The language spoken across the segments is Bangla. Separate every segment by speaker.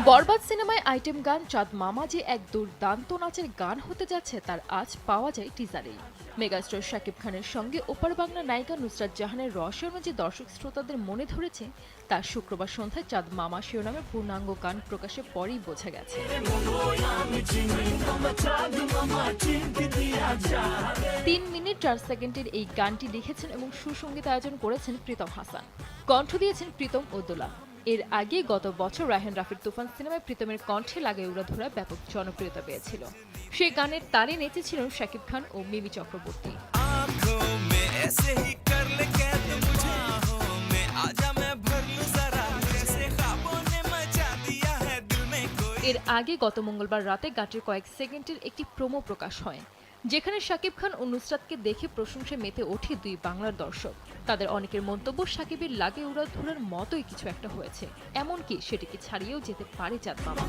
Speaker 1: বরবাদ সিনেমায় আইটেম গান চাঁদ মামা যে এক দুর্দান্ত নাচের গান হতে যাচ্ছে তার আজ পাওয়া যায় টিজারেই। মেগাস্টার শাকিব খানের সঙ্গে ওপার বাংলা নায়িকা নুসরাত জাহানের রসায়ন যে দর্শক শ্রোতাদের মনে ধরেছে তা শুক্রবার সন্ধ্যায় চাঁদ মামা শিরোনামে পূর্ণাঙ্গ গান প্রকাশের পরই বোঝা গেছে। 3 মিনিট 4 সেকেন্ডের এই গানটি লিখেছেন এবং সুসঙ্গীত আয়োজন করেছেন প্রীতম হাসান। কণ্ঠ দিয়েছেন প্রীতম ও দোলা। এর আগে গত বছর রায়হান রাফির তুফান সিনেমায় প্রীতমের কণ্ঠে লাগে উড়াধুরা ব্যাপক জনপ্রিয়তা পেয়েছিল। সেই গানের তালে নেচেছিলেন শাকিব খান ও মিমি চক্রবর্তী। এর আগে গত মঙ্গলবার রাতে গানটির কয়েক সেকেন্ডের একটি প্রোমো প্রকাশ হয়, যেখানে শাকিব খান ও নুসরাতকে দেখে প্রশংসায় মেতে ওঠে দুই বাংলার দর্শক। তাদের অনেকের মন্তব্য, শাকিবের লাগে উড়াধুরার মতোই কিছু একটা হয়েছে, এমনকি সেটিকে ছাড়িয়েও যেতে পারে চাঁদ মামা।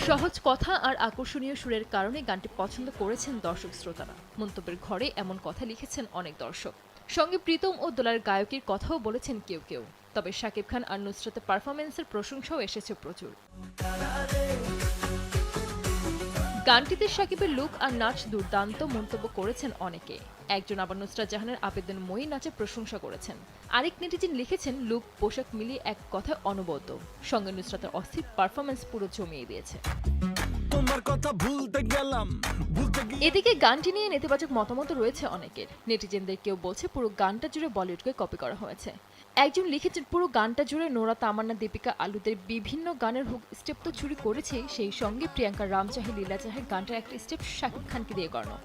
Speaker 1: সহজ কথা আর আকর্ষণীয় সুরের কারণে গানটি পছন্দ করেছেন দর্শক শ্রোতারা। মন্তব্যের ঘরে এমন কথা লিখেছেন অনেক দর্শক। সঙ্গে প্রীতম ও দোলার গায়কের কথাও বলেছেন কেউ কেউ। তবে শাকিব খান আর নুসরাতের পারফরমেন্সের প্রশংসাও এসেছে প্রচুর। গানটিতে শাকিবের লুক আর নাচ দুর্দান্ত মন্তব্য করেছেন অনেকে। একজন আবার নুসরাত জাহানের আবেদনময়ী নাচের প্রশংসা করেছেন। আরেক নেটিজেন লিখেছেন, লুক পোশাক মিলিয়ে এক কথায় অনবদ্য। সঙ্গে নুসরাতের অস্থির পারফরমেন্স পুরো জমিয়ে দিয়েছে। এদিকে গানটি নিয়ে নেতিবাচক মতামত রয়েছে অনেকের। নেটিজেনদের কেউ বলছে পুরো গানটা জুড়ে বলিউডকে কপি করা হয়েছে। একজন লিখেছেন, পুরো গানটা জুড়ে নোরা, তামান্না, দীপিকা, আলুদের বিভিন্ন গানের হুক স্টেপ তো চুরি করেছে, সেই সঙ্গে প্রিয়াঙ্কা, রাম চাহে, লীলা চাহে গানটার একটা স্টেপ শাকিব খানকে দিয়ে করানো।